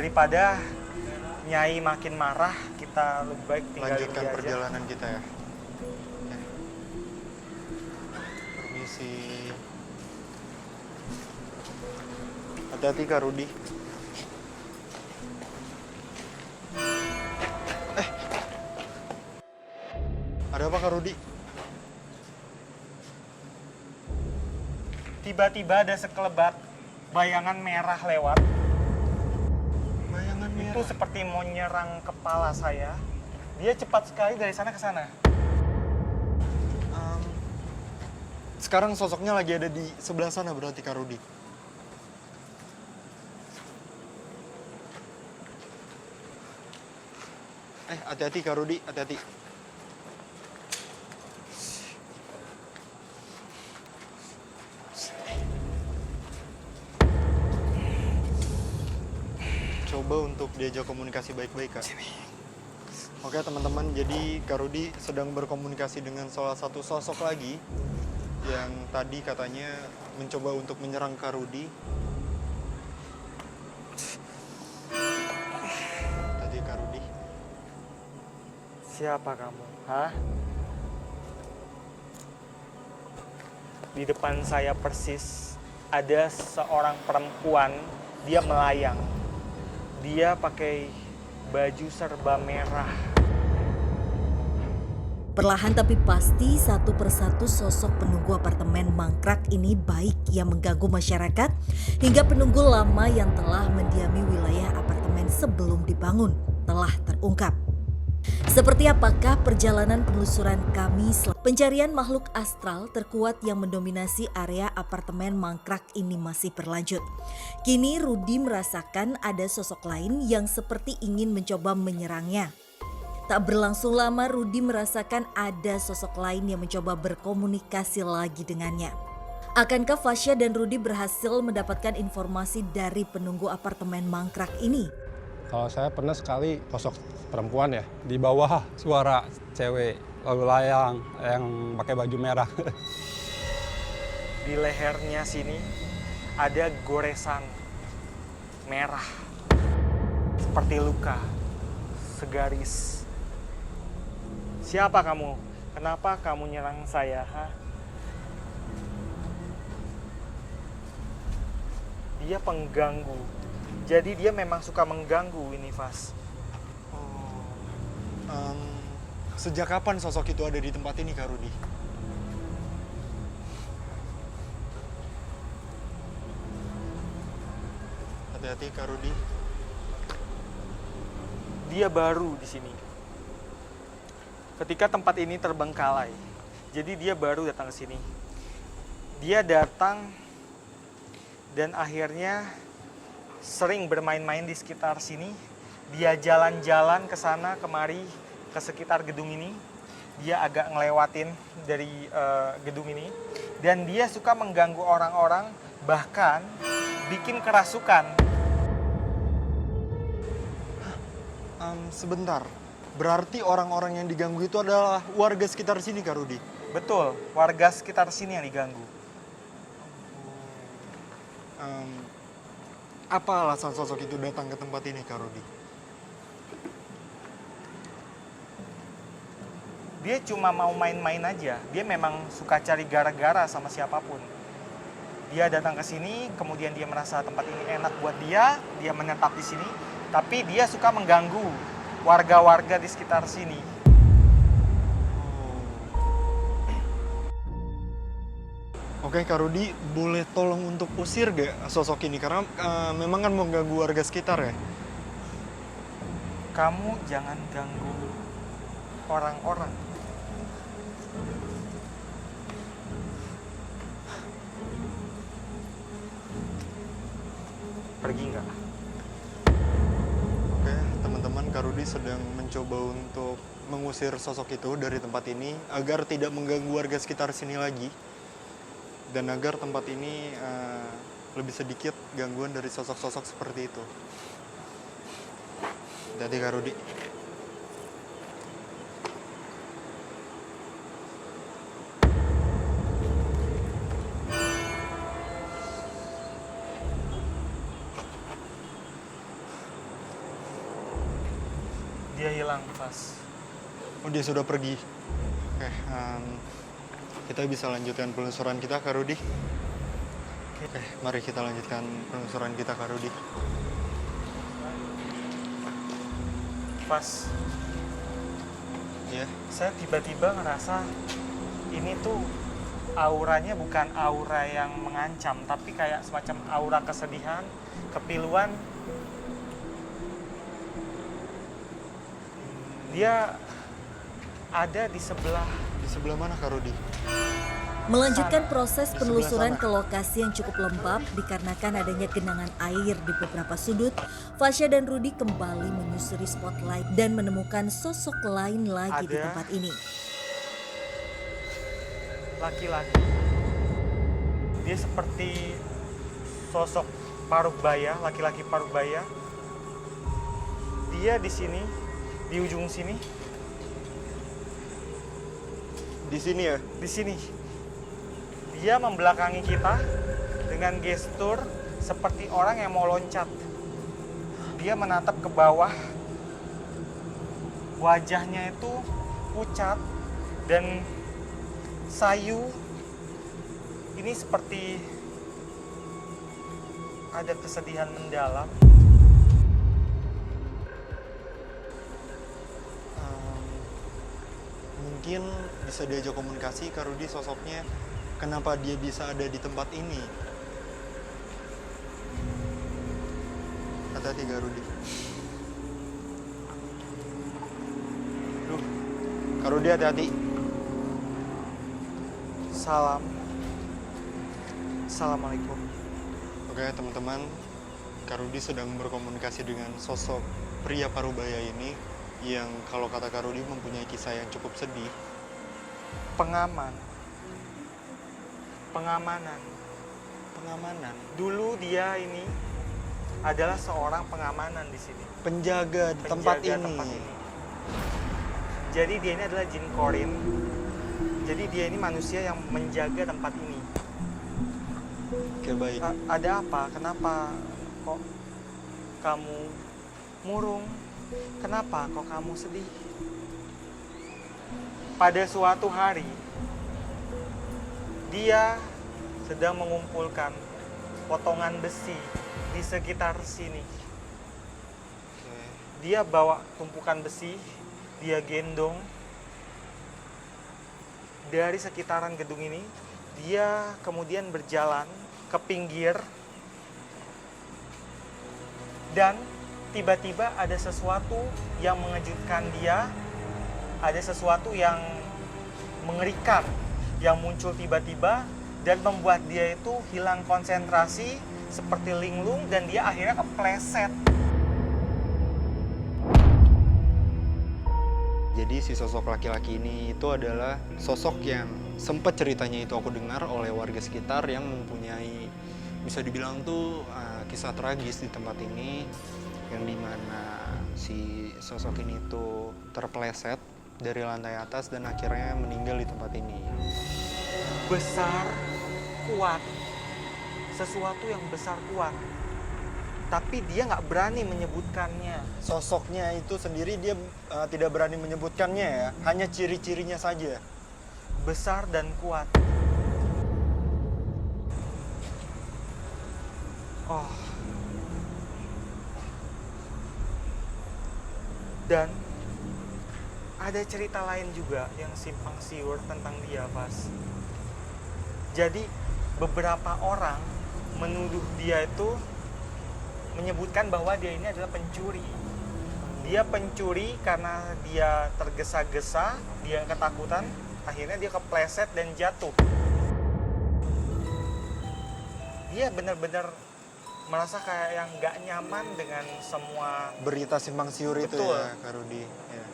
daripada Nyai makin marah, kita lebih baik tinggalin Lanjutkan dia aja. perjalanan kita ya. Oke. Permisi. Hati-hati Kak Rudi. Ada apa Kak Rudi? Tiba-tiba ada sekelebat bayangan merah lewat. Bayangan merah. Itu seperti mau nyerang kepala saya. Dia cepat sekali dari sana ke sana. Sekarang sosoknya lagi ada di sebelah sana berarti Kak Rudi. Hati-hati Kak Rudi, hati-hati. Coba untuk diajak komunikasi baik-baik Kak. Oke teman-teman, jadi Kak Rudi sedang berkomunikasi dengan salah satu sosok lagi yang tadi katanya mencoba untuk menyerang Kak Rudi. Tadi Kak Rudi. Siapa kamu? Hah? Di depan saya persis ada seorang perempuan, dia melayang. Dia pakai baju serba merah. Perlahan tapi pasti satu persatu sosok penunggu apartemen mangkrak ini baik yang mengganggu masyarakat hingga penunggu lama yang telah mendiami wilayah apartemen sebelum dibangun telah terungkap. Seperti apakah perjalanan penelusuran kami pencarian makhluk astral terkuat yang mendominasi area apartemen mangkrak ini masih berlanjut. Kini Rudi merasakan ada sosok lain yang seperti ingin mencoba menyerangnya. Tak berlangsung lama Rudi merasakan ada sosok lain yang mencoba berkomunikasi lagi dengannya. Akankah Fasya dan Rudi berhasil mendapatkan informasi dari penunggu apartemen mangkrak ini? Kalau saya pernah sekali sosok perempuan ya, di bawah suara cewek lalu layang yang pakai baju merah. Di lehernya sini ada goresan merah seperti luka segaris. Siapa kamu? Kenapa kamu nyerang saya? Ha? Dia pengganggu. Jadi dia memang suka mengganggu ini, Fas. Sejak kapan sosok itu ada di tempat ini Kak Rudi? Hati-hati Kak Rudi. Dia baru di sini. Ketika tempat ini terbengkalai, jadi dia baru datang ke sini. Dia datang dan akhirnya sering bermain-main di sekitar sini. Dia jalan-jalan ke sana kemari ke sekitar gedung ini. Dia agak ngelewatin dari gedung ini dan dia suka mengganggu orang-orang, bahkan bikin kerasukan. Sebentar. Berarti orang-orang yang diganggu itu adalah warga sekitar sini Kak Rudi? Betul, warga sekitar sini yang diganggu. Apa alasan sosok itu datang ke tempat ini Kak Rudi? Dia cuma mau main-main aja. Dia memang suka cari gara-gara sama siapapun. Dia datang ke sini, kemudian dia merasa tempat ini enak buat dia menetap di sini. Tapi dia suka mengganggu warga-warga di sekitar sini. Oke Kak Rudi, boleh tolong untuk usir gak sosok ini? Karena memang kan mengganggu warga sekitar ya? Kamu jangan ganggu orang-orang. Pergi nggak? Oke, teman-teman, Kak Rudi sedang mencoba untuk mengusir sosok itu dari tempat ini agar tidak mengganggu warga sekitar sini lagi dan agar tempat ini lebih sedikit gangguan dari sosok-sosok seperti itu. Jadi Kak Rudi. Dia hilang, Fas. Oh, dia sudah pergi. Oke, kita bisa lanjutkan penelusuran kita, Kak Rudi. Oke, mari kita lanjutkan penelusuran kita, Kak Rudi. Fas, Ya, saya tiba-tiba ngerasa ini tuh auranya bukan aura yang mengancam, tapi kayak semacam aura kesedihan, kepiluan. Dia ada di sebelah. di sebelah mana, Kak Rudi? Melanjutkan Sana. proses Di penelusuran sebelah ke lokasi yang cukup lembab dikarenakan adanya genangan air di beberapa sudut, Fasya dan Rudi kembali menyusuri spotlight dan menemukan sosok lain lagi di Ada. tempat ini. Laki-laki. Dia seperti sosok paruh-baya, laki-laki paruh-baya. Dia di sini, di ujung sini, Di sini ya? di sini. Dia membelakangi kita dengan gestur seperti orang yang mau loncat. Dia menatap ke bawah. Wajahnya itu pucat dan sayu. Ini seperti ada kesedihan mendalam. Mungkin bisa diajak komunikasi, Kak Rudi, sosoknya. Kenapa dia bisa ada di tempat ini? Hati-hati, Kak Rudi. Duh, Kak Rudi, hati-hati. salam. Assalamualaikum. Oke, teman-teman. Kak Rudi sedang berkomunikasi dengan sosok pria parubaya ini yang kalau kata Kak Rudi mempunyai kisah yang cukup sedih. Pengamanan. Pengamanan. Dulu dia ini adalah seorang pengamanan di sini. Penjaga di tempat Penjaga ini. Jadi dia ini adalah jin korin. Jadi dia ini manusia yang menjaga tempat ini. Oke, baik. Ada apa? Kenapa kok kamu murung? Kenapa kok kamu sedih? Pada suatu hari, dia sedang mengumpulkan potongan besi di sekitar sini. Oke. Dia bawa tumpukan besi, dia gendong dari sekitaran gedung ini. Dia kemudian berjalan ke pinggir dan tiba-tiba ada sesuatu yang mengejutkan dia, ada sesuatu yang mengerikan yang muncul tiba-tiba dan membuat dia itu hilang konsentrasi seperti linglung dan dia akhirnya kepleset. Jadi si sosok laki-laki ini itu adalah sosok yang sempat ceritanya itu aku dengar oleh warga sekitar yang mempunyai, bisa dibilang tuh kisah tragis di tempat ini, yang dimana si sosok ini tuh terpeleset dari lantai atas dan akhirnya meninggal di tempat ini. Besar, kuat, sesuatu yang besar kuat, tapi dia nggak berani menyebutkannya. Sosoknya itu sendiri dia tidak berani menyebutkannya ya, hanya ciri-cirinya saja. Besar dan kuat. Oh. Dan ada cerita lain juga yang simpang siur tentang dia, Pas. Jadi beberapa orang menuduh dia itu menyebutkan bahwa dia ini adalah pencuri. Dia pencuri karena dia tergesa-gesa, dia ketakutan, akhirnya dia kepleset dan jatuh. Dia benar-benar merasa kayak yang nggak nyaman dengan semua. Berita simpang siur itu Betul. ya, Kak Rudi. Ya.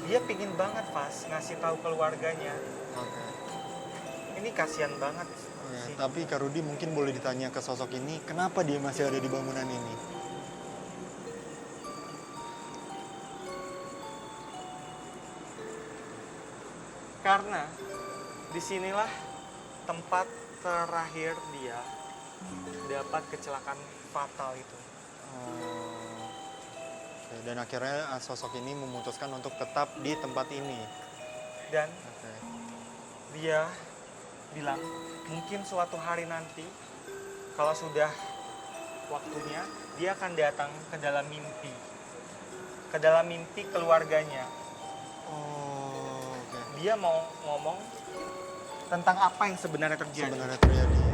Dia pingin banget, Pas, ngasih tahu keluarganya. Oke. Ini kasihan banget Oke, sih. tapi Kak Rudi mungkin boleh ditanya ke sosok ini, kenapa dia masih ada di bangunan ini? Karena disinilah tempat terakhir dia dapat kecelakaan fatal itu. Dan akhirnya sosok ini memutuskan untuk tetap di tempat ini. Dan Oke. dia bilang mungkin suatu hari nanti kalau sudah waktunya dia akan datang ke dalam mimpi. Ke dalam mimpi keluarganya. Oh, oke. Dia mau ngomong tentang apa yang sebenarnya terjadi. Sebenarnya terjadi.